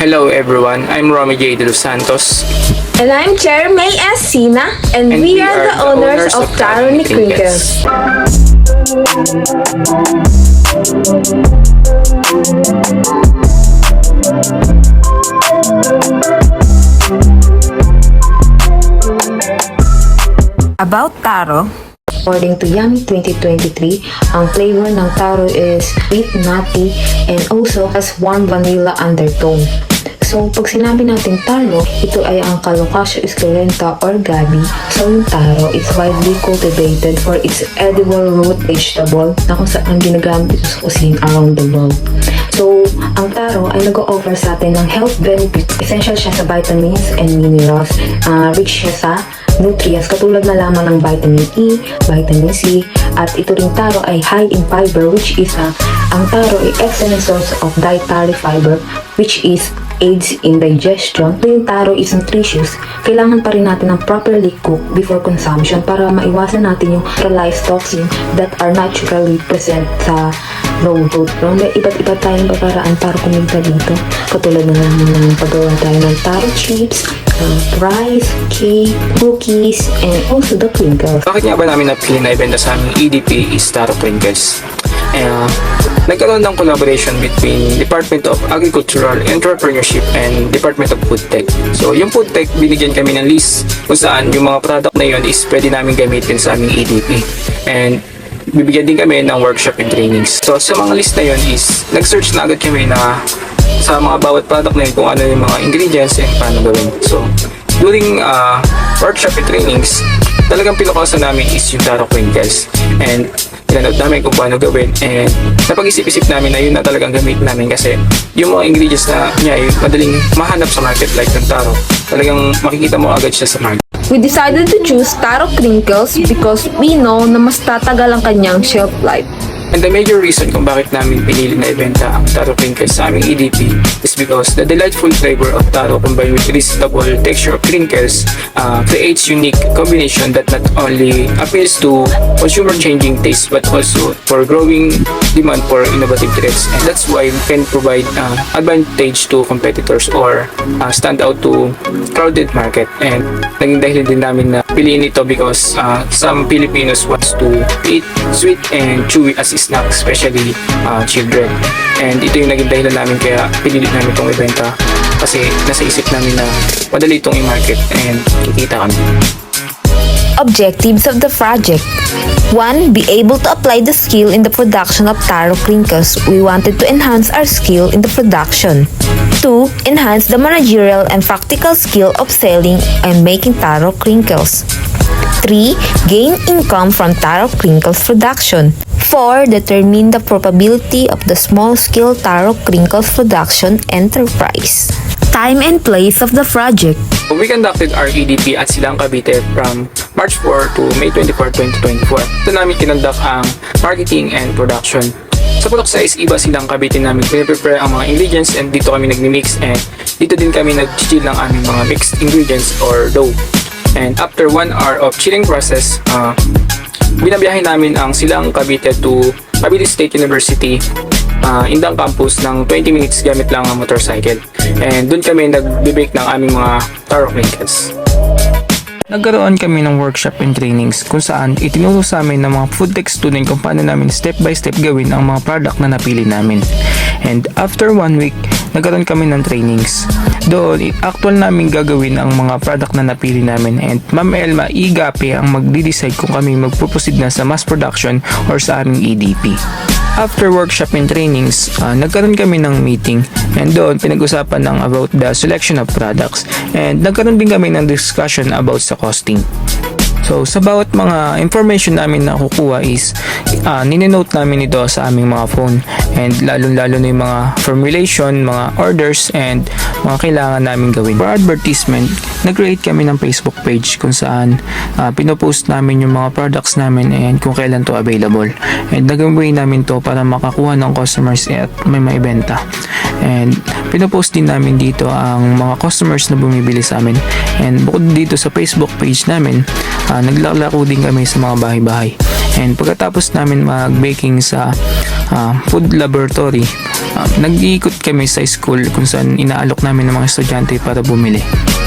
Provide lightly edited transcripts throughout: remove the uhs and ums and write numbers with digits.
Hello everyone, I'm Romy J. De Los Santos. And I'm Chair May S. Sina, and we are the owners of Taro ni Crinkles. About taro, According to Yummy 2023, ang flavor ng taro is sweet, nutty, and also has warm vanilla undertone. So, pag sinabi natin taro, ito ay ang Colocasia esculenta or gabi. So, yung taro is widely cultivated for its edible root vegetable na kung saan ginagamit ito sa cuisine around the world. So, ang taro ay nag-o-offer sa atin ng health benefits. Essential siya sa vitamins and minerals. Rich siya sa nutrients katulad na lamang ng vitamin E, vitamin C, at ito ring taro ay high in fiber, which is ang taro ay excellent source of dietary fiber, which is aids in digestion. Yung taro is nutritious. Kailangan pa rin natin ng properly cooked before consumption para maiwasan natin yung neutralized toxin that are naturally present sa raw fruit. May iba't iba tayong paraan para kumita dito. Katulad na naman ng paggawa tayo ng taro chips, rice, cake, cookies, and also the crinkles. Bakit nga ba namin napili na ibenta sa aming EDP is Taro Crinkles? Nagkaroon ng collaboration between Department of Agricultural Entrepreneurship and Department of Food Tech. So, yung Food Tech, binigyan kami ng list kung saan yung mga product na yun is pwede namin gamitin sa aming EDP. And bibigyan din kami ng workshop and trainings. So, sa mga list na yun is, nag-search na agad kami na sa mga bawat product na yun kung ano yung mga ingredients and paano gawin. So, during workshop and trainings, talagang pinukasan namin is yung Taro Crinkles. And pinanood namin kung paano gawin, and napag-isip-isip namin na yun na talagang gamit namin kasi yung mga ingredients na niya ay madaling mahanap sa market like ng taro. Talagang makikita mo agad siya sa market. We decided to choose Taro Crinkles because we know na mas tatagal ang kanyang shelf life. And the major reason kung bakit namin pinili na ibenta ang Taro Crinkles sa aming EDP is because the delightful flavor of taro combined with irresistible texture of crinkles creates unique combination that not only appeals to consumer-changing taste but also for growing demand for innovative treats. And that's why we can provide advantage to competitors or stand out to crowded market. And naging dahilan din namin na piliin ito because some Filipinos wants to eat sweet and chewy as snack, especially children. And ito yung naging dahilan namin kaya pinili namin itong ibenta kasi nasa isip namin na madali itong i-market and kikita kami. objectives of the project. 1. Be able to apply the skill in the production of taro crinkles. We wanted to enhance our skill in the production. 2. Enhance the managerial and practical skill of selling and making taro crinkles. 3. Gain income from taro crinkles production. 4. Determine the probability of the small-scale taro crinkles production enterprise. Time and place of the project. We conducted our EDP at Silang Cavite from March 4 to May 24, 2024. Ito namin kinonduct ang marketing and production. Sa Pulok 6, iba Silang Cavite namin prepare ang mga ingredients, and dito kami nagmi-mix, and dito din kami nag-chill ng aming mga mixed ingredients or dough. And after 1 hour of chilling process, binabiyahe namin ang Silang Cavite to Cavite State University Indang Campus ng 20 minutes gamit lang ang motorcycle. And doon kami nag-bake ng aming mga taro crinkles. Nagkaroon kami ng workshop and trainings kung saan itinuro sa amin ng mga food tech student kung paano namin step by step gawin ang mga product na napili namin. And after 1 week, nagkaroon kami ng trainings. Doon, actual namin gagawin ang mga product na napili namin, and Ma'am Elma Igape ang magdi-decide kung kami magpo-proceed na sa mass production or sa aming EDP. After workshop and trainings, nagkaroon kami ng meeting, and doon pinag-usapan ng about the selection of products, and nagkaroon din kami ng discussion about sa costing. So, sa bawat mga information namin na kukuha is nininote namin ito sa aming mga phone, and lalo-lalo na yung mga formulation, mga orders, and mga kailangan namin gawin. For advertisement, nag-create kami ng Facebook page kung saan pinopost namin yung mga products namin and kung kailan to available. And nagawin namin to para makakuha ng customers at may maibenta. And pinopost din namin dito ang mga customers na bumibili sa amin. And bukod dito sa Facebook page namin, naglalako din kami sa mga bahay-bahay. And pagkatapos namin mag-baking sa food laboratory, nag-iikot kami sa school kung saan inaalok namin ng mga estudyante para bumili.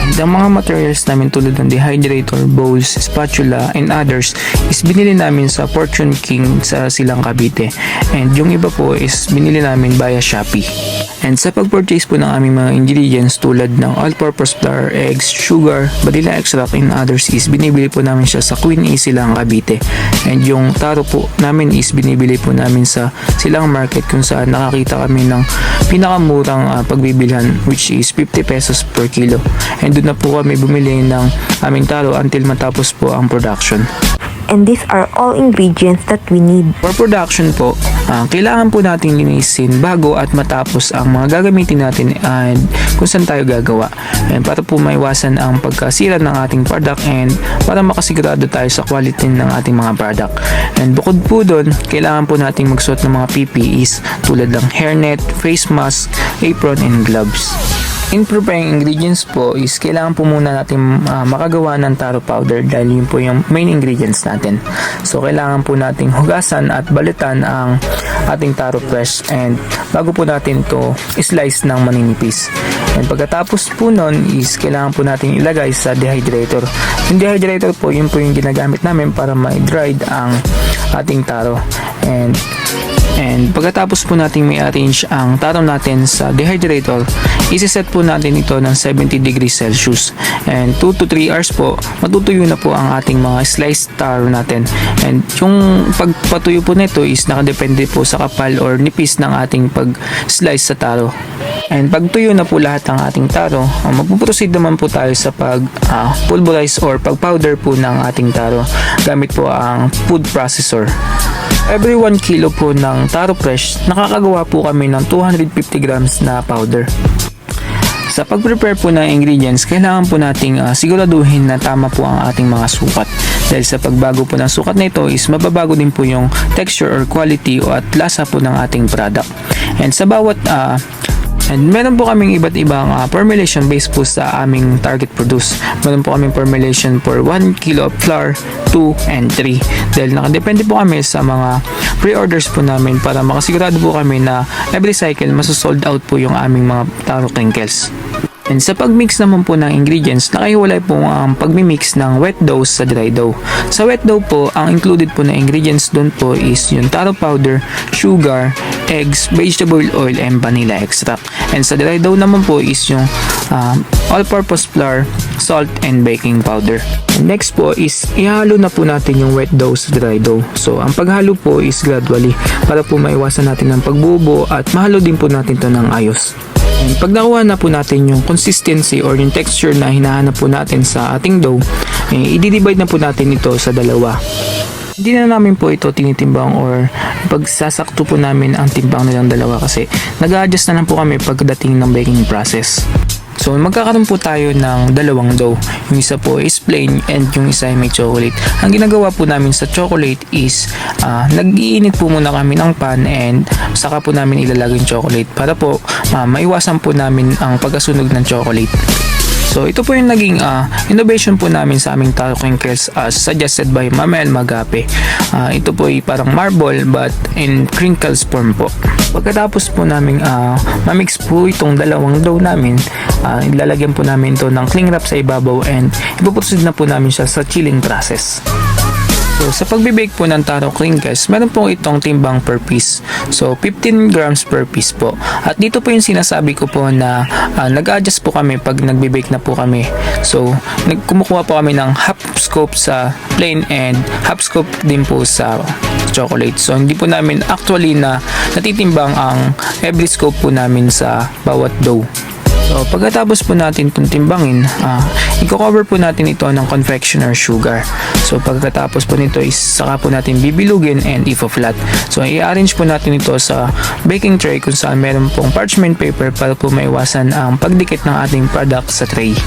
And ang mga materials namin tulad ng dehydrator, bowls, spatula, and others is binili namin sa Fortune King sa Silang Cavite. And yung iba po is binili namin via Shopee. And sa pag-purchase po ng aming mga ingredients tulad ng all-purpose flour, eggs, sugar, vanilla extract, and others is binibili po namin siya sa Queen A Silang Cavite. And yung taro po namin is binibili po namin sa Silang Market kung saan nakakita kami ng pinakamurang pagbibilhan which is 50 pesos per kilo. And doon na po kami bumili ng aming taro until matapos po ang production. And these are all ingredients that we need. For production po, kailangan po nating linisin bago at matapos ang mga gagamitin natin and kung saan tayo gagawa. And para po maiwasan ang pagkasira ng ating product and para makasigurado tayo sa quality ng ating mga product. And bukod po doon, kailangan po nating magsuot ng mga PPEs tulad ng hairnet, face mask, apron, and gloves. In preparing ingredients po is kailangan po muna natin makagawa ng taro powder dahil yun po yung main ingredients natin. So kailangan po nating hugasan at balitan ang ating taro fresh and bago po natin to slice ng maninipis. And pagkatapos po nun is kailangan po natin ilagay sa dehydrator. Yung dehydrator po yun po yung ginagamit namin para ma-dried ang ating taro. And pagkatapos po natin may arrange ang taro natin sa dehydrator, isi-set po natin ito ng 70 degrees Celsius. And 2 to 3 hours po, matutuyo na po ang ating mga sliced taro natin. And yung pagpatuyo po nito is nakadepende po sa kapal or nipis ng ating pag-slice sa taro. And pagtuyo na po lahat ng ating taro, magpuproceed naman po tayo sa pulverize or pag-powder po ng ating taro gamit po ang food processor. Every 1 kilo po ng taro fresh, nakakagawa po kami ng 250 grams na powder. Sa pag-prepare po ng ingredients, kailangan po nating siguraduhin na tama po ang ating mga sukat. Dahil sa pagbago po ng sukat na ito is mababago din po yung texture or quality o at lasa po ng ating product. And sa bawat And meron po kaming iba't ibang formulation based po sa aming target produce. Meron po kaming formulation for 1 kilo of flour, 2, and 3. Dahil nakadepende po kami sa mga pre-orders po namin para makasigurado po kami na every cycle masosold out po yung aming mga taro crinkles. And sa pagmix naman po ng ingredients, nakahiwalay po ang pagmimix ng wet dough sa dry dough. Sa wet dough po, ang included po na ingredients doon po is yung taro powder, sugar, eggs, vegetable oil, and vanilla extract. And sa dry dough naman po is yung all-purpose flour, salt, and baking powder. And next po is ihalo na po natin yung wet dough sa dry dough. So ang paghalo po is gradually para po maiwasan natin ang pagbubo at mahalo din po natin to ng ayos. And pag nakuha na po natin yung consistency or yung texture na hinahanap po natin sa ating dough, i-divide na po natin ito sa dalawa. Hindi na namin po ito tinitimbang or pagsasakto po namin ang timbang nilang dalawa kasi nag-a-adjust na lang po kami pagdating ng baking process. So magkakaroon po tayo ng dalawang dough. Yung isa po is plain and yung isa ay may chocolate. Ang ginagawa po namin sa chocolate is nag-iinit po muna kami ng pan and saka po namin ilalagay yung chocolate para po maiwasan po namin ang pagkasunog ng chocolate. So ito po yung naging innovation po namin sa aming taro crinkles as suggested by Mamel Magape. Ito po ay parang marble but in crinkles form po. Pagkatapos po namin mamix po itong dalawang dough namin, ilalagyan po namin ito ng cling wrap sa ibabaw and ipoproceed na po namin siya sa chilling process. So, sa pagbe-bake po ng taro crinkles, meron po itong timbang per piece. So, 15 grams per piece po. At dito po yung sinasabi ko po na nag-adjust po kami pag nagbe-bake na po kami. So, kumukuha po kami ng half scoop sa plain and half scoop din po sa chocolate. So, hindi po namin actually na natitimbang ang every scoop po namin sa bawat dough. So, pagkatapos po natin itong timbangin, i-cover po natin ito ng confectioner sugar. So, pagkatapos po nito is saka po natin bibilugin and ifo-flat. So, i-arrange po natin ito sa baking tray kung saan meron pong parchment paper para po maiwasan ang pagdikit ng ating product sa tray.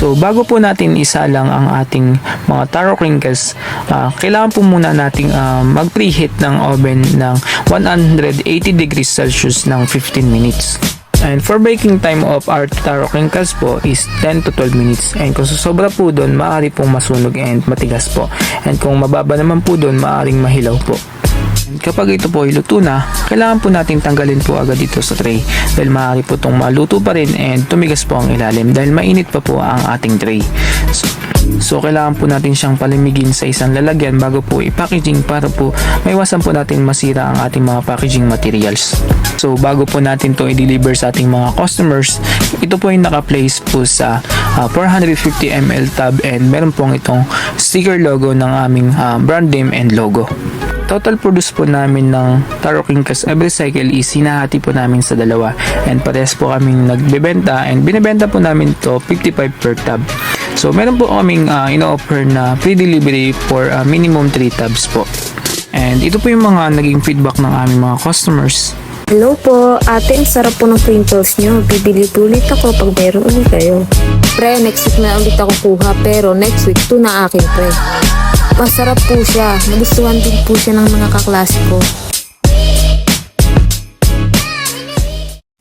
So, bago po natin isalang ang ating mga taro crinkles, kailangan po muna nating mag-preheat ng oven ng 180 degrees Celsius ng 15 minutes. And for baking time of our taro crinkles po is 10 to 12 minutes. And kung susobra po doon, maaari pong masunog and matigas po. And kung mababa naman po doon, maaaring mahilaw po. And kapag ito po ay luto na, kailangan po natin tanggalin po agad ito sa tray. Dahil maaari po itong maluto pa rin and tumigas po ang ilalim dahil mainit pa po ang ating tray. So kailangan po natin siyang palimigin sa isang lalagyan bago po i-packaging para po maiwasan po natin masira ang ating mga packaging materials. So bago po natin to i-deliver sa ating mga customers, ito po yung naka-place po sa 450 ml tub and meron pong itong sticker logo ng aming brand name and logo. Total produce po namin ng taro crinkles every cycle is hinahati po namin sa dalawa and parehas po kaming nagbebenta and binibenta po namin to 55 per tub. So meron po kaming ino-offer na free delivery for minimum 3 tubs po. And ito po yung mga naging feedback ng aming mga customers. Hello po, ate, ang sarap po ng crinkles nyo. Bibili ulit ako pag meron ulit kayo. Pre, next week na ulit ako kuha, pero next week to na akin, pre. Masarap po siya. Nagustuhan din po siya ng mga kaklase ko.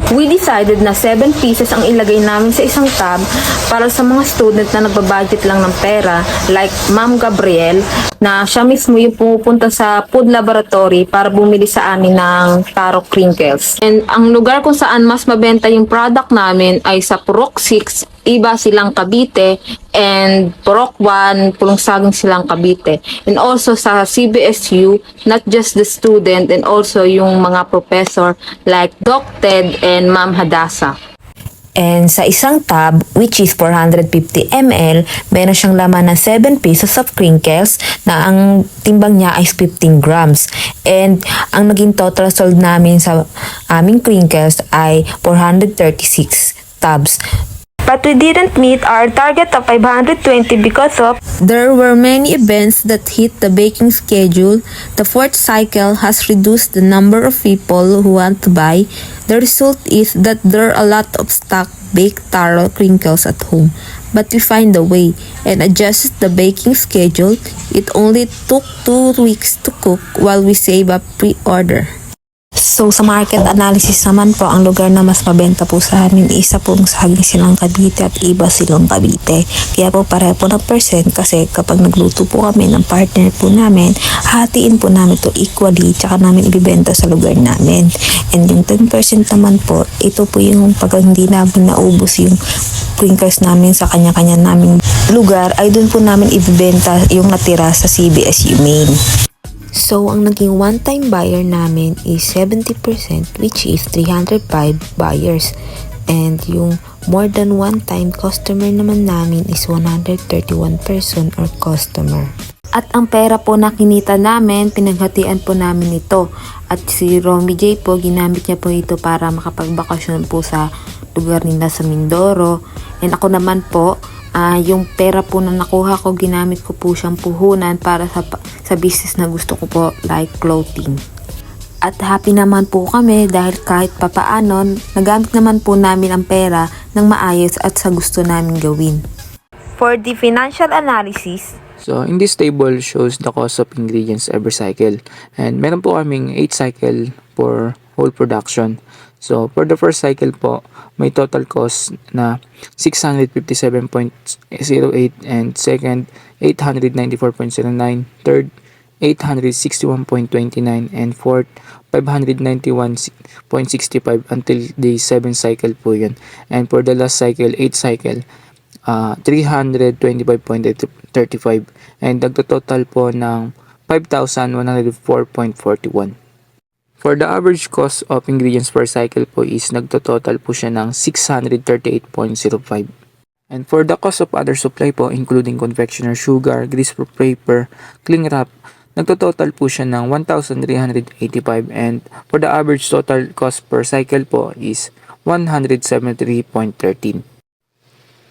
We decided na 7 pieces ang ilagay namin sa isang tub para sa mga student na nagbabudget lang ng pera like Ma'am Gabriel na siya mismo yung pumupunta sa food laboratory para bumili sa amin ng taro crinkles. And ang lugar kung saan mas mabenta yung product namin ay sa Purok 6, Iba Silang Cavite, and Purok 1, Pulong Saging Silang Cavite. And also sa CBSU, not just the student and also yung mga professor like Doc Ted and Ma'am Hadasa. And sa isang tub, which is 450 ml, meron siyang laman ng 7 pieces of crinkles na ang timbang niya ay 15 grams. And ang naging total sold namin sa aming crinkles ay 436 tubs. But we didn't meet our target of 520 because of there were many events that hit the baking schedule. The fourth cycle has reduced the number of people who want to buy. The result is that there are a lot of stock baked taro crinkles at home. But we find a way and adjusted the baking schedule. It only took 2 weeks to cook while we save up pre-order. So sa market analysis naman po, ang lugar na mas mabenta po sa amin, isa pong Saging Silang Cavite at Iba Silang Cavite. Kaya po pareho po ng percent kasi kapag nagluto po kami ng partner po namin, hatiin po namin to equally tsaka namin ibibenta sa lugar namin. And yung 10% naman po, ito po yung pag hindi namin naubos yung crinkles namin sa kanya-kanya naming lugar, ay dun po namin ibibenta yung natira sa CBSU main. So, ang naging one-time buyer namin is 70%, which is 305 buyers. And yung more than one-time customer naman namin is 131 person or customer. At ang pera po na kinita namin, pinaghatian po namin ito. At si Romy J po, ginamit niya po ito para makapagbakasyon po sa lugar nila sa Mindoro. And ako naman po, yung pera po na nakuha ko, ginamit ko po siyang puhunan para sa business na gusto ko po, like clothing. At happy naman po kami dahil kahit papaano, nagamit naman po namin ang pera ng maayos at sa gusto namin gawin. For the financial analysis, So in this table shows the cost of ingredients every cycle. And meron po kaming 8 cycle for whole production. So for the first cycle po, may total cost na 657.08 and second 894.09, third 861.29 and fourth 591.65 until day 7 cycle po yun. And for the last cycle, 8 cycle, 325.35 and nagtototal po ng 5,104.41. For the average cost of ingredients per cycle po is nagtototal po siya ng 638.05. And for the cost of other supply po, including confectioner, sugar, grease for paper, cling wrap, nagtototal po siya ng 1,385 and for the average total cost per cycle po is 173.13.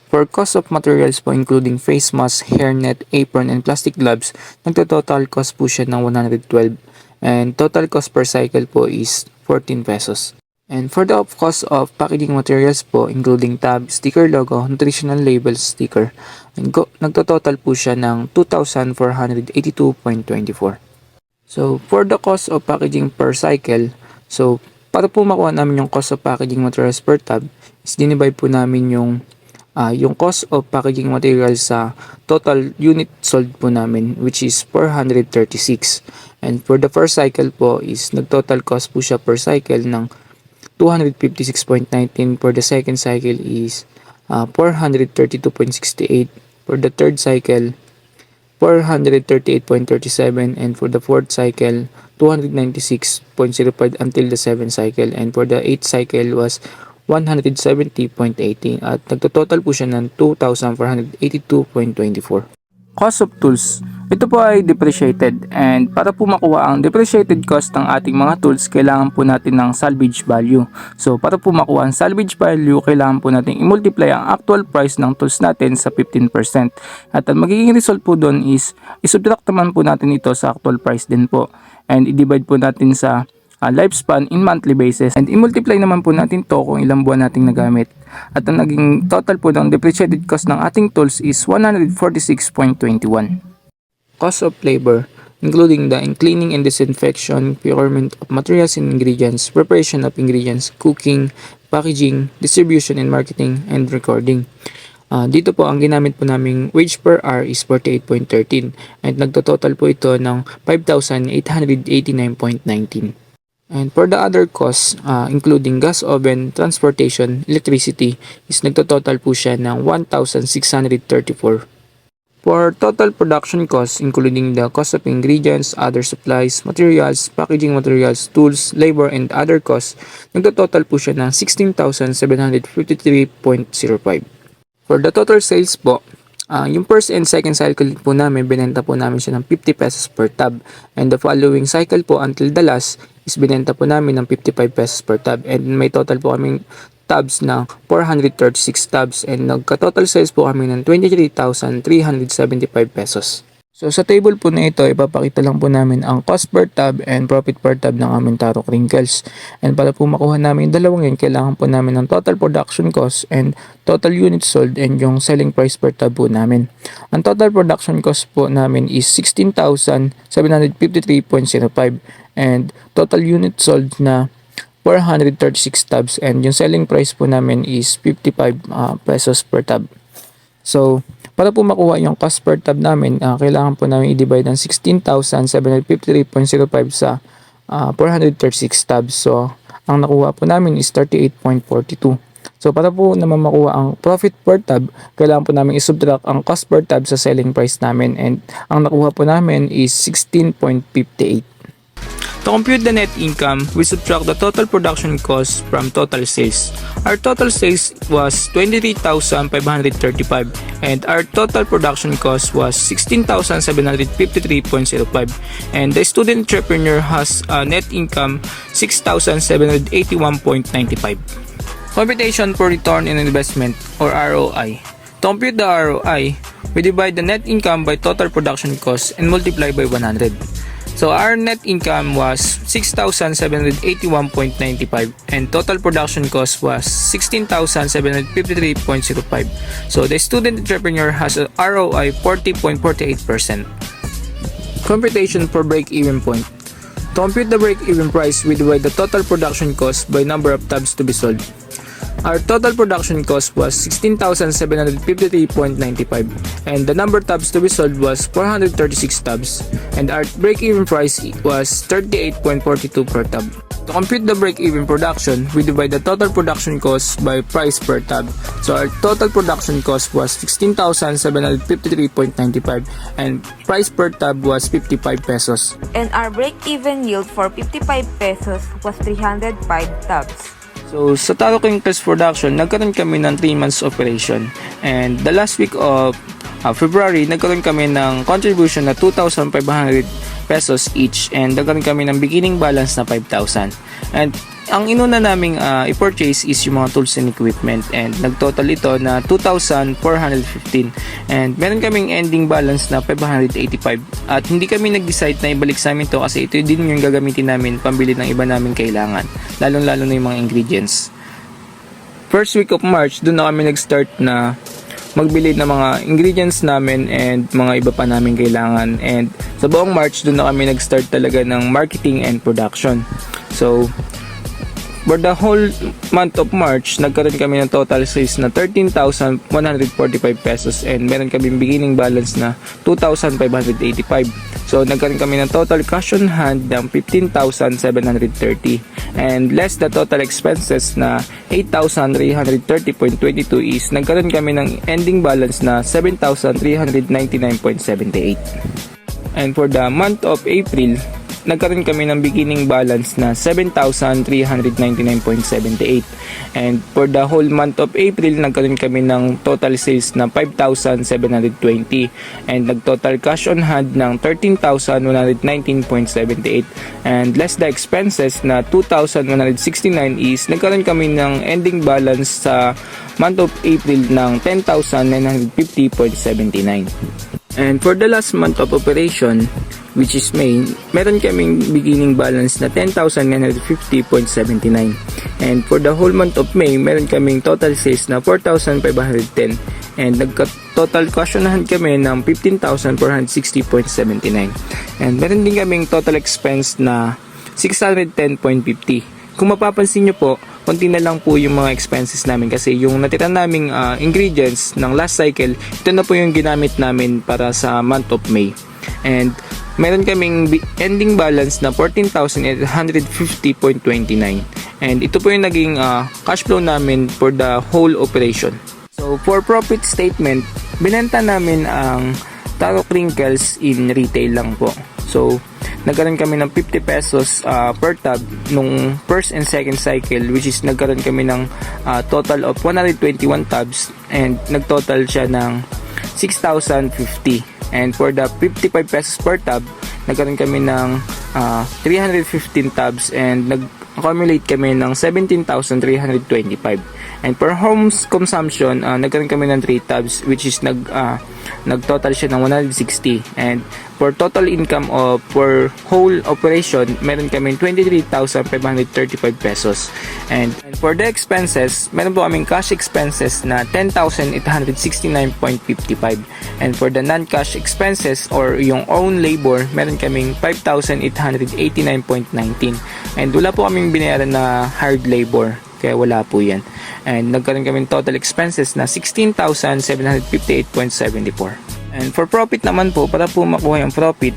For cost of materials po, including face mask, hairnet, apron, and plastic gloves, nagtototal cost po siya ng 112 and total cost per cycle po is 14 pesos. And for the cost of packaging materials po, including tab, sticker logo, nutritional label sticker, nagtototal po siya ng 2,482.24. So for the cost of packaging per cycle, so Para po makuha namin yung cost of packaging materials per tab, is dinivide po namin yung cost of packaging materials sa total unit sold po namin, which is 436. And for the first cycle po is nag-total cost po siya per cycle ng 256.19. For the second cycle is 432.68. For the third cycle, 438.37, and for the fourth cycle 296.05 until the seventh cycle, and for the eighth cycle was 170.18 at nagtototal po siya ng 2,482.24. Cost of tools. Ito po ay depreciated, and para po makuha ang depreciated cost ng ating mga tools, kailangan po natin ng salvage value. So para po makuha ang salvage value, kailangan po natin i-multiply ang actual price ng tools natin sa 15%. At ang magiging result po doon is isubtract naman po natin ito sa actual price din po. And i-divide po natin sa lifespan in monthly basis, and i-multiply naman po natin to kung ilang buwan nating nagamit. At ang naging total po ng depreciated cost ng ating tools is 146.21. Cost of labor, including the cleaning and disinfection, procurement of materials and ingredients, preparation of ingredients, cooking, packaging, distribution and marketing, and recording. Dito po ang ginamit po naming wage per hour is 48.13, and nagtototal po ito ng 5,889.19. And for the other costs, including gas oven, transportation, electricity, is nagtototal po siya ng 1,634. For total production costs, including the cost of ingredients, other supplies, materials, packaging materials, tools, labor, and other costs, nagtototal po siya ng 16,753.05. For the total sales po, yung first and second cycle po namin, binenta po namin siya ng 50 pesos per tab. And the following cycle po until the last is binenta po namin ng 55 pesos per tab. And may total po kaming tabs na 436 tabs, and nagka-total sales po kami ng 23,375 pesos. So sa table po na ito, ipapakita lang po namin ang cost per tab and profit per tab ng aming Taro Crinkles. And para po makuha namin yung dalawang yun, kailangan po namin ng total production cost and total units sold and yung selling price per tab po namin. Ang total production cost po namin is 16,753.05, and total units sold na 436 tabs, and yung selling price po namin is 55 pesos per tab. So, para po makuha yung cost per tab namin, kailangan po namin i-divide ng 16,753.05 sa 436 tabs. So, ang nakuha po namin is 38.42. So, para po naman makuha ang profit per tab, kailangan po namin i-subtract ang cost per tab sa selling price namin, and ang nakuha po namin is 16.58. To compute the net income, we subtract the total production cost from total sales. Our total sales was 23,535, and our total production cost was 16,753.05, and the student entrepreneur has a net income 6,781.95. Computation for return on investment, or ROI. To compute the ROI, we divide the net income by total production cost and multiply by 100. So our net income was 6,781.95, and total production cost was 16,753.05. So the student entrepreneur has a ROI 40.48%. Computation for break-even point. To compute the break-even price, we divide the total production cost by number of tabs to be sold. Our total production cost was 16,753.95, and the number of tabs to be sold was 436 tabs, and our break-even price was 38.42 per tab. To compute the break-even production, we divide the total production cost by price per tab. So our total production cost was 16,753.95, and price per tab was 55 pesos. And our break-even yield for 55 pesos was 305 tabs. So, sa Taro Crinkles production, nagkaroon kami ng 3 months operation. And the last week of February, nagkaroon kami ng contribution na 2,500 pesos each. And nagkaroon kami ng beginning balance na 5,000. And ang inuna naming i-purchase is yung mga tools and equipment, and nagtotal ito na 2,415, and meron kaming ending balance na 585, at hindi kami nag-decide na ibalik sa amin to kasi ito din yung gagamitin namin pambili ng iba naming kailangan, lalong-lalo na yung mga ingredients. First week of March, doon na kami nag-start na magbili ng mga ingredients namin and mga iba pa namin kailangan, and sa buong March doon na kami nag-start talaga ng marketing and production. So For the whole month of March, nagkaroon kami ng total sales na 13,145 pesos and meron kami beginning balance na 2,585. So nagkaroon kami ng total cash on hand ng 15,730 and less the total expenses na 8,330.22 is nagkaroon kami ng ending balance na 7,399.78. And for the month of April, nagkaroon kami ng beginning balance na 7,399.78 and for the whole month of April nagkaroon kami ng total sales na 5,720 and nag-total cash on hand ng 13,119.78 and less the expenses na 2,169 is nagkaroon kami ng ending balance sa month of April ng 10,950.79. And for the last month of operation, which is May, meron kaming beginning balance na 10,950.79. And for the whole month of May, meron kaming total sales na 4,510. And nagka-total cash on hand kami ng 15,460.79. And meron din kaming total expense na 610.50. Kung mapapansin nyo po, konti na lang po yung mga expenses namin kasi yung natira naming ingredients ng last cycle, ito na po yung ginamit namin para sa month of May. And meron kaming ending balance na 14,850.29 and ito po yung naging cash flow namin for the whole operation. So for profit statement, binenta namin ang Taro Crinkles in retail lang po. So nagkaroon kami ng 50 pesos per tub nung first and second cycle, which is nagkaroon kami ng total of 121 tubs and nagtotal siya ng 6,050. And for the 55 pesos per tub, nagkaroon kami ng 315 tubs and nag-accumulate kami ng 17,325. And for home consumption, nagkaroon kami ng 3 tubs which is nag-total siya ng 160. And for total income of for whole operation, meron kami 23,535 pesos. And for the expenses, meron po kaming cash expenses na 10,869.55. And for the non-cash expenses or yung own labor, meron kaming 5,889.19. And wala po kaming binayaran na hard labor. Kaya wala po yan. And nagkaroon kami total expenses na 16,758.74. And for profit naman po, para po makuha yung profit,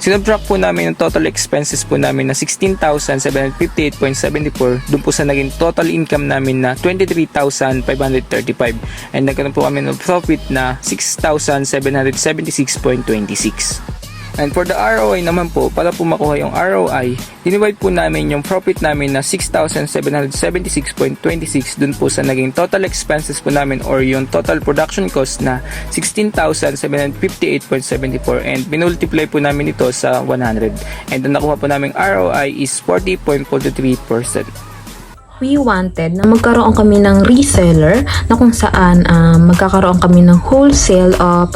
sinubtract po namin yung total expenses po namin na 16,758.74 dun po sa naging total income namin na 23,535. And nagkaroon po kami ng profit na 6,776.26. And for the ROI naman po, para po makuha yung ROI, dinivide po namin yung profit namin na 6,776.26 dun po sa naging total expenses po namin or yung total production cost na 16,758.74 and binultiply po namin ito sa 100. And ang nakuha po namin ROI is 40.43%. We wanted na magkaroon kami ng reseller na kung saan magkakaroon kami ng wholesale of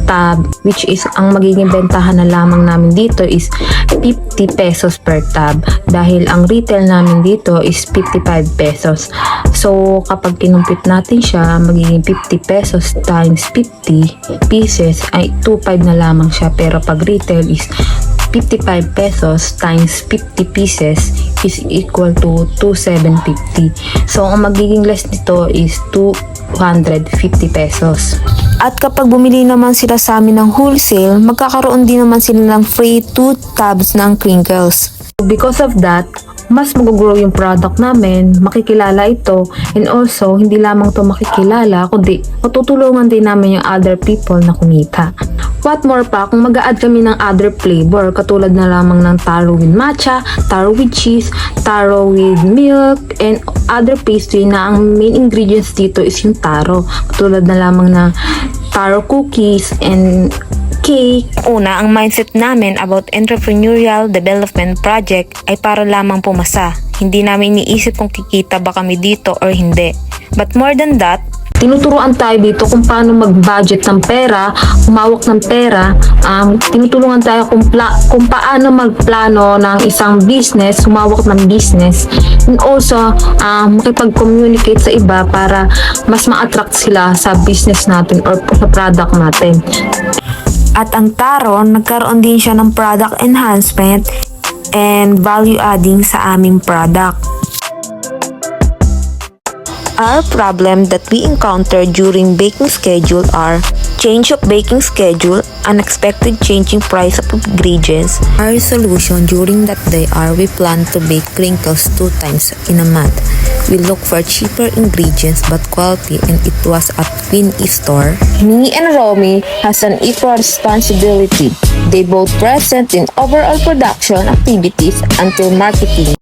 tab, which is ang magiging bentahan na lamang namin dito is 50 pesos per tab dahil ang retail namin dito is 55 pesos. So kapag kinumpit natin siya, magiging 50 pesos times 50 pieces ay 2.5 na lamang siya, pero pag retail is 55 pesos times 50 pieces is equal to 2,750. So, ang magiging less nito is 250 pesos. At kapag bumili naman sila sa amin ng wholesale, magkakaroon din naman sila ng free 2 tubs ng crinkles. Because of that, mas mag-grow yung product namin, makikilala ito, and also, hindi lamang ito makikilala, kundi matutulungan din namin yung other people na kumita. What more pa, kung mag-a-add kami ng other flavor, katulad na lamang ng taro with matcha, taro with cheese, taro with milk, and other pastry na ang main ingredients dito is yung taro. Katulad na lamang ng taro cookies and cake. Una, ang mindset namin about entrepreneurial development project ay para lamang pumasa. Hindi namin iniisip kung kikita ba kami dito or hindi. But more than that, tinuturuan tayo dito kung paano mag-budget ng pera, humawak ng pera, tinutulungan tayo kung paano magplano ng isang business, humawak ng business, and also makipag-communicate sa iba para mas ma-attract sila sa business natin or sa product natin. at ang taro, nagkaroon din siya ng product enhancement and value adding sa aming product. Our problem that we encounter during baking schedule are change of baking schedule, unexpected changing price of ingredients. Our solution during that day are we plan to bake crinkles 2 times in a month. We look for cheaper ingredients but quality, and it was at Winnie store. Me and Romy has an equal responsibility. They both present in overall production activities until marketing.